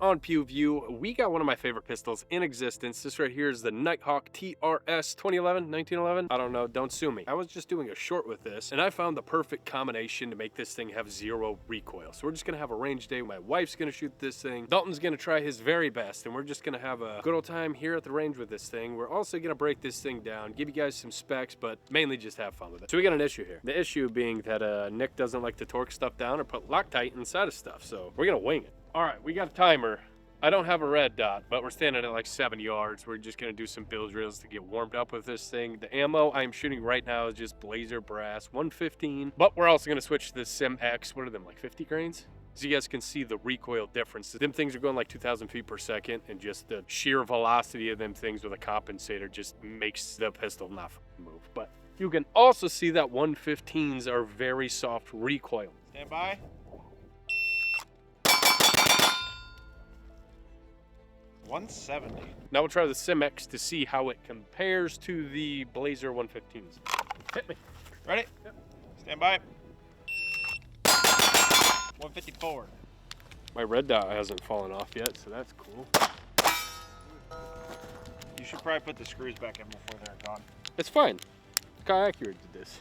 on Pew View, we got one of my favorite pistols in existence. This right here is the Nighthawk TRS 2011, 1911. I don't know, don't sue me. I was just doing a short with this, and I found the perfect combination to make this thing have zero recoil. So we're just gonna have a range day. My wife's gonna shoot this thing. Dalton's gonna try his very best, and we're just gonna have a good old time here at the range with this thing. We're also gonna break this thing down, give you guys some specs, but mainly just have fun with it. So we got an issue here. The issue being that Nick doesn't like to torque stuff down or put Loctite inside of stuff, so we're gonna wing it. All right, we got a timer. I don't have a red dot, but we're standing at like 7 yards. We're just gonna do some build drills to get warmed up with this thing. The ammo I'm shooting right now is just Blazer Brass 115, but we're also gonna switch to the Sim X. What are them, like 50 grains? So you guys can see the recoil difference. Them things are going like 2,000 feet per second, and just the sheer velocity of them things with a compensator just makes the pistol not move. But you can also see that 115s are very soft recoil. Stand by. $170. Now we'll try the Sim X to see how it compares to the Blazer 115s. Hit me. Ready? Yep. Stand by. 154. My red dot hasn't fallen off yet, so that's cool. You should probably put the screws back in before they're gone. It's fine. Look how accurate did this.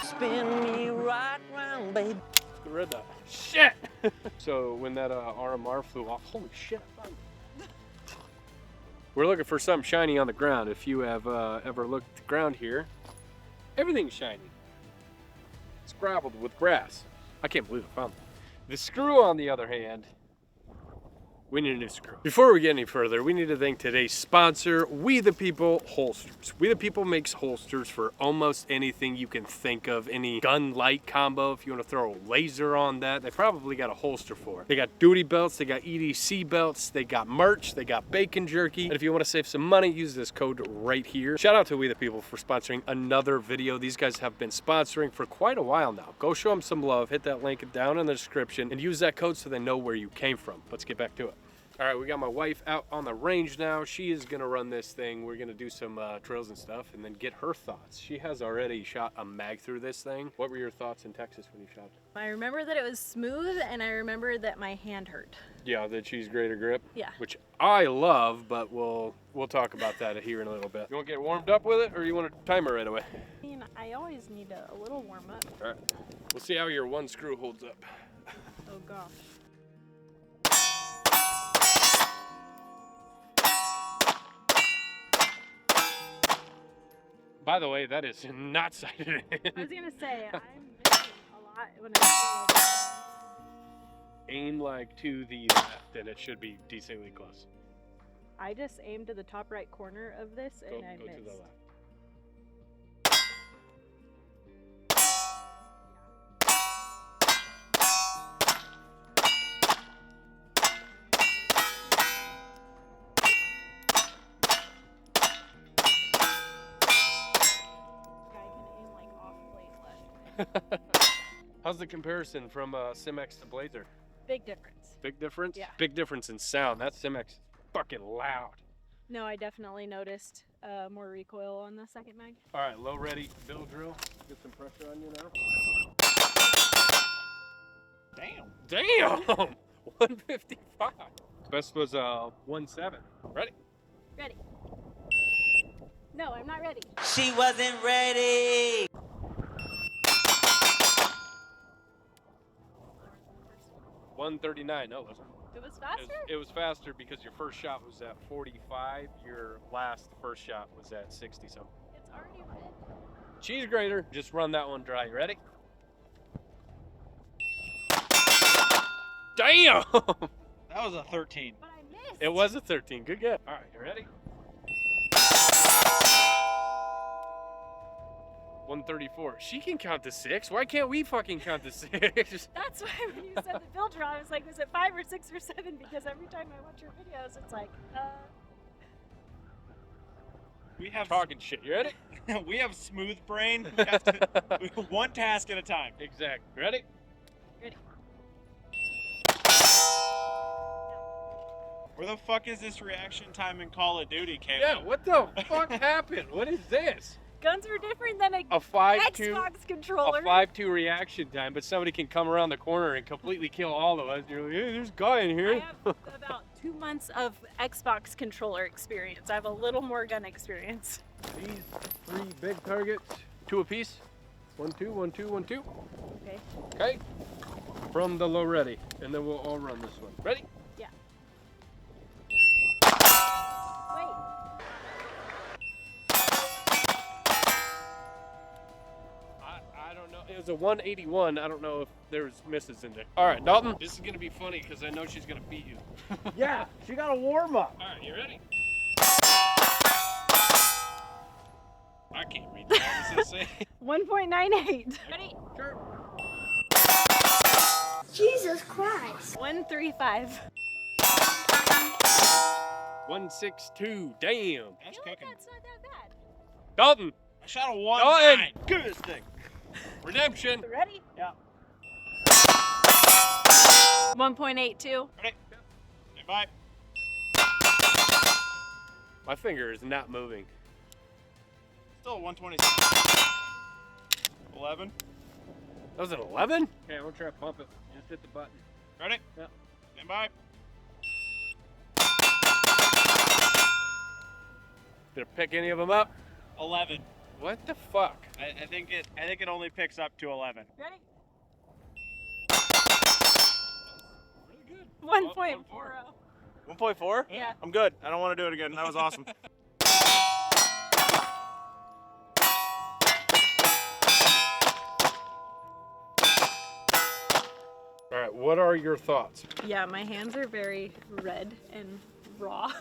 Spin me right round, baby. The red dot. Shit! So when that RMR flew off, holy shit. We're looking for something shiny on the ground. If you have ever looked at the ground here, everything's shiny. It's gravelled with grass. I can't believe I found that. The screw, on the other hand, we need a new screw. Before we get any further, we need to thank today's sponsor, We the People Holsters. We the People makes holsters for almost anything you can think of. Any gun light combo, if you want to throw a laser on that, they probably got a holster for it. They got duty belts, they got EDC belts, they got merch, they got bacon jerky. And if you want to save some money, use this code right here. Shout out to We the People for sponsoring another video. These guys have been sponsoring for quite a while now. Go show them some love, hit that link down in the description, and use that code so they know where you came from. Let's get back to it. All right, we got my wife out on the range now. She is gonna run this thing. We're gonna do some drills and stuff and then get her thoughts. She has already shot a mag through this thing. What were your thoughts in Texas when you shot it? I remember that it was smooth, and I remember that my hand hurt. Yeah, the cheese grater grip. Yeah. Which I love, but we'll talk about that here in a little bit. You wanna get warmed up with it, or you want to timer right away? I mean, I always need a little warm up. All right, we'll see how your one screw holds up. Oh gosh. By the way, that is not sighted in. I was gonna say, I'm missing a lot when I feel like Aim like to the left, and it should be decently close. I just aimed to the top right corner of this, and I Go missed. to the left. How's the comparison from Sim X to Blazer? Big difference. Big difference? Yeah. Big difference in sound. That Sim X is fucking loud. No, I definitely noticed more recoil on the second mag. All right, low ready, build drill. Get some pressure on you now. Damn. Damn! 155. Best was 1.7. Ready? Ready. No, I'm not ready. She wasn't ready. $139. No, it wasn't. It was faster? It was faster because your first shot was at 45. Your first shot was at 60 something. It's already red. Cheese grater. Just run that one dry. You ready? Damn! That was a 13. But I missed. It was a 13. Good guess. All right, you ready? 134. She can count to 6. Why can't we fucking count to 6? That's why when you said the build draw, I was like, was it 5 or 6 or 7? Because every time I watch your videos, it's like, We have Talking shit. You ready? we have smooth brain. We have to, one task at a time. Exactly. Ready? Ready. Where the fuck is this reaction time in Call of Duty, Caleb? Yeah, what the fuck happened? What is this? Guns are different than a 5-2 Xbox controller. A 5-2 reaction time, but somebody can come around the corner and completely kill all of us. You're like, hey, there's a guy in I here. have about 2 months of Xbox controller experience. I have a little more gun experience. These 3 big targets, 2 apiece. 1, 2, 1, 2, 1, 2. Okay. Okay. From the low ready, and then we'll all run this one. Ready? Yeah. Wait. I don't know. It was a 181. I don't know if there's misses in there. All right, Dalton. This is gonna be funny because I know she's gonna beat you. Yeah, she got a warm up. All right, you ready? I can't read that. What does that say? 1.98. Ready? Sure. Jesus Christ. 135. 162. Damn. That's I feel like cooking. that's not that bad. Dalton. I shot a Dalton. 1.9. Give me this thing. Redemption. Ready? Yeah. 1.82. Ready? Stand by. My finger is not moving. Still 126. 11. That was an 11? Okay, I'm gonna try to pump it. Just hit the button. Ready? Yeah. Stand by. Did it pick any of them up? 11. What the fuck? I think it only picks up to 11. Ready? Really good. 1.40. 1.4? Yeah. I'm good. I don't want to do it again. That was awesome. All right, what are your thoughts? Yeah, my hands are very red and raw.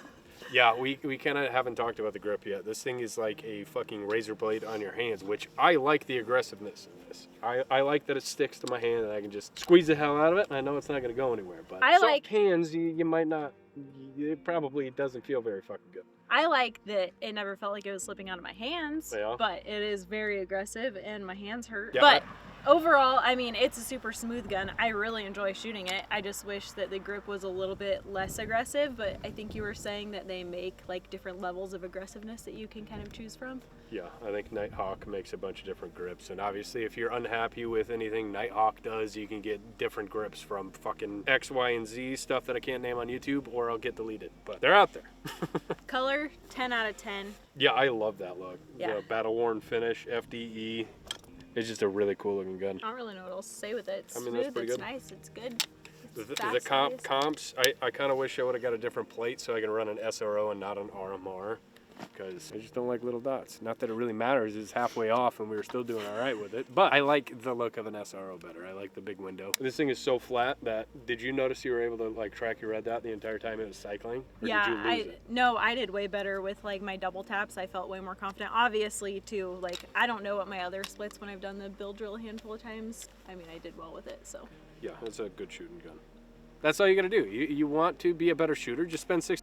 Yeah, we kind of haven't talked about the grip yet. This thing is like a fucking razor blade on your hands, which I like the aggressiveness in this. I like that it sticks to my hand and I can just squeeze the hell out of it. I know it's not going to go anywhere, but I soft like- hands, you might not, it probably doesn't feel very fucking good. I like that it never felt like it was slipping out of my hands, Yeah. but it is very aggressive and my hands hurt. Yeah, but overall, I mean, it's a super smooth gun. I really enjoy shooting it. I just wish that the grip was a little bit less aggressive, but I think you were saying that they make like different levels of aggressiveness that you can kind of choose from. Yeah, I think Nighthawk makes a bunch of different grips, and obviously if you're unhappy with anything Nighthawk does, you can get different grips from fucking X, Y, and Z stuff that I can't name on YouTube, or I'll get deleted, but they're out there. Color, 10 out of 10. Yeah, I love that look. Yeah. The battle-worn finish, FDE. It's just a really cool looking gun. I don't really know what else to say with it. It's I mean, smooth, that's pretty it's good. nice, it's good. The Fast, comps, obviously. I kind of wish I would have got a different plate so I can run an SRO and not an RMR, because I just don't like little dots. Not that it really matters, it's halfway off and we were still doing all right with it, but I like the look of an SRO better. I like the big window. This thing is so flat that, did you notice you were able to like track your red dot the entire time it was cycling? Or Yeah, did you lose it? no, I did way better with like my double taps. I felt way more confident. Obviously, too, like I don't know what my other splits when I've done the build drill a handful of times. I mean, I did well with it, so. Yeah, it's a good shooting gun. That's all you gotta do. You want to be a better shooter, just spend $60.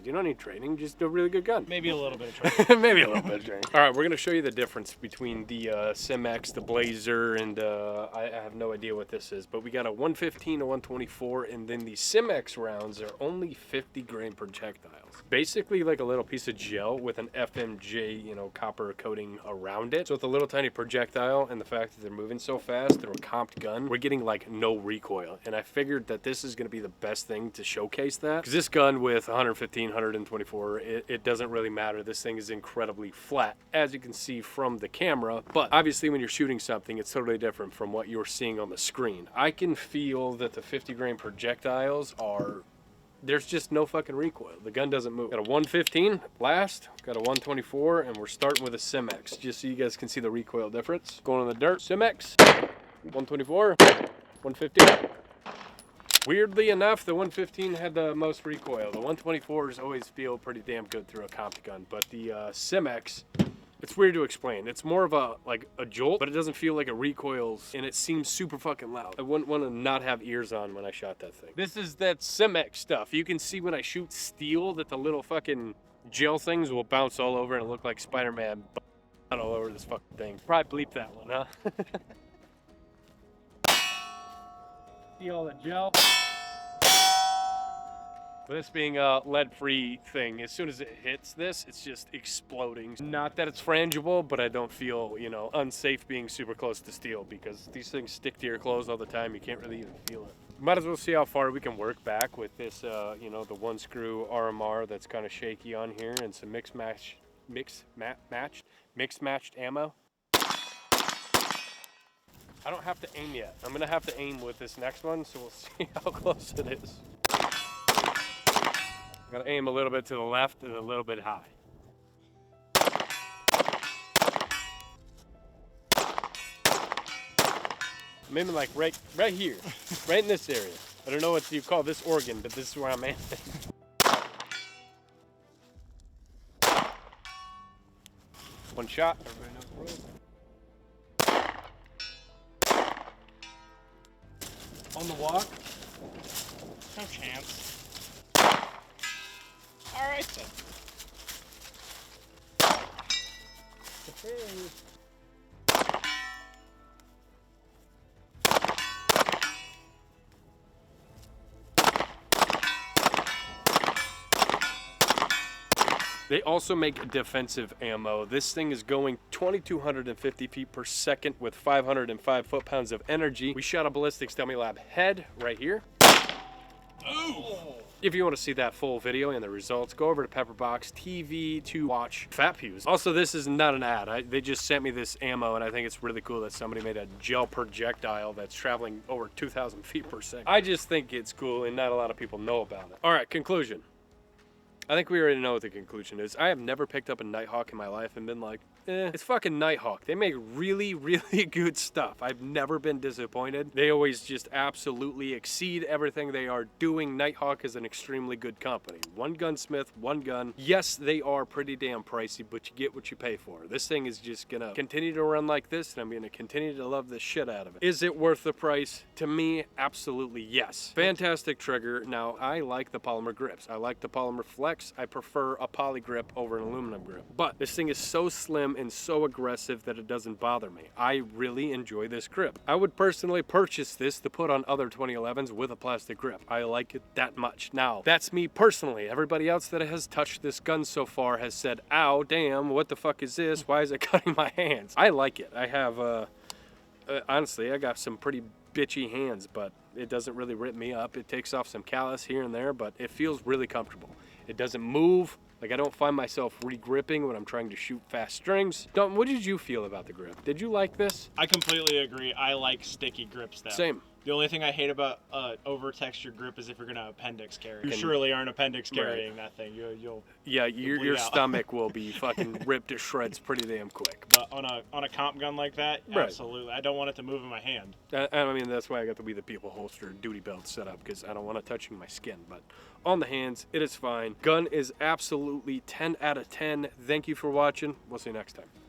You don't need training, just a really good gun. Maybe a little bit of training. Maybe a little bit of training. All right, we're gonna show you the difference between the Simex, the Blazer, and I have no idea what this is, but we got a 115, a 124, and then the Simex rounds are only 50 grain projectiles. Basically like a little piece of gel with an FMJ, copper coating around it. So with a little tiny projectile and the fact that they're moving so fast, they're a comped gun, we're getting like no recoil. And I figured that this is gonna be the best thing to showcase that. Because this gun with 115, 124, it doesn't really matter. This thing is incredibly flat, as you can see from the camera. But obviously when you're shooting something, it's totally different from what you're seeing on the screen. I can feel that the 50 grain projectiles there's just no fucking recoil. The gun doesn't move. Got a 115 blast, got a 124, and we're starting with a Simex, just so you guys can see the recoil difference. Going in the dirt, Simex, 124, 115. Weirdly enough, the 115 had the most recoil. The 124s always feel pretty damn good through a comp gun, but the Simex, it's weird to explain. It's more of a jolt, but it doesn't feel like it recoils, and it seems super fucking loud. I wouldn't want to not have ears on when I shot that thing. This is that Simex stuff. You can see when I shoot steel that the little fucking gel things will bounce all over and look like Spider-Man all over this fucking thing. Probably bleep that one, huh? See all the gel? This being a lead-free thing, as soon as it hits this, it's just exploding. Not that it's frangible, but I don't feel, you know, unsafe being super close to steel because these things stick to your clothes all the time. You can't really even feel it. Might as well see how far we can work back with this, you know, the one screw RMR that's kind of shaky on here and some mixed matched ammo. I don't have to aim yet. I'm gonna have to aim with this next one, so we'll see how close it is. Gotta aim a little bit to the left and a little bit high. Maybe like right here, right in this area. I don't know what you call this organ, but this is where I'm aiming. One shot, everybody knows the rules. On the walk. No chance. All right then. They also make defensive ammo. This thing is going 2,250 feet per second with 505 foot-pounds of energy. We shot a ballistics dummy lab head right here. Ooh. If you want to see that full video and the results, go over to Pepperbox TV to watch Fat Pews. Also, this is not an ad. They just sent me this ammo, and I think it's really cool that somebody made a gel projectile that's traveling over 2,000 feet per second. I just think it's cool, and not a lot of people know about it. All right, conclusion. I think we already know what the conclusion is. I have never picked up a Nighthawk in my life and been like, it's fucking Nighthawk. They make really, really good stuff. I've never been disappointed. They always just absolutely exceed everything they are doing. Nighthawk is an extremely good company. One gunsmith, one gun. Yes, they are pretty damn pricey, but you get what you pay for. This thing is just gonna continue to run like this, and I'm gonna continue to love the shit out of it. Is it worth the price? To me, absolutely yes. Fantastic trigger. Now, I like the polymer grips. I like the polymer flex. I prefer a poly grip over an aluminum grip. But this thing is so slim and so aggressive that it doesn't bother me. I really enjoy this grip. I would personally purchase this to put on other 2011s with a plastic grip. I like it that much. Now, that's me personally. Everybody else that has touched this gun so far has said, ow, damn, what the fuck is this? Why is it cutting my hands? I like it. I have, honestly, I got some pretty bitchy hands, but it doesn't really rip me up. It takes off some callus here and there, but it feels really comfortable. It doesn't move. Like, I don't find myself re-gripping when I'm trying to shoot fast strings. Dalton, what did you feel about the grip? Did you like this? I completely agree. I like sticky grips though. Same. The only thing I hate about over-textured grip is if you're gonna appendix carry. You surely aren't appendix carrying that thing. You'll your stomach will be fucking ripped to shreds pretty damn quick. But on a comp gun like that, right. Absolutely. I don't want it to move in my hand. I mean, that's why I got the We the People holster duty belt set up, because I don't want it touching my skin. But on the hands, it is fine. Gun is absolutely 10 out of 10. Thank you for watching. We'll see you next time.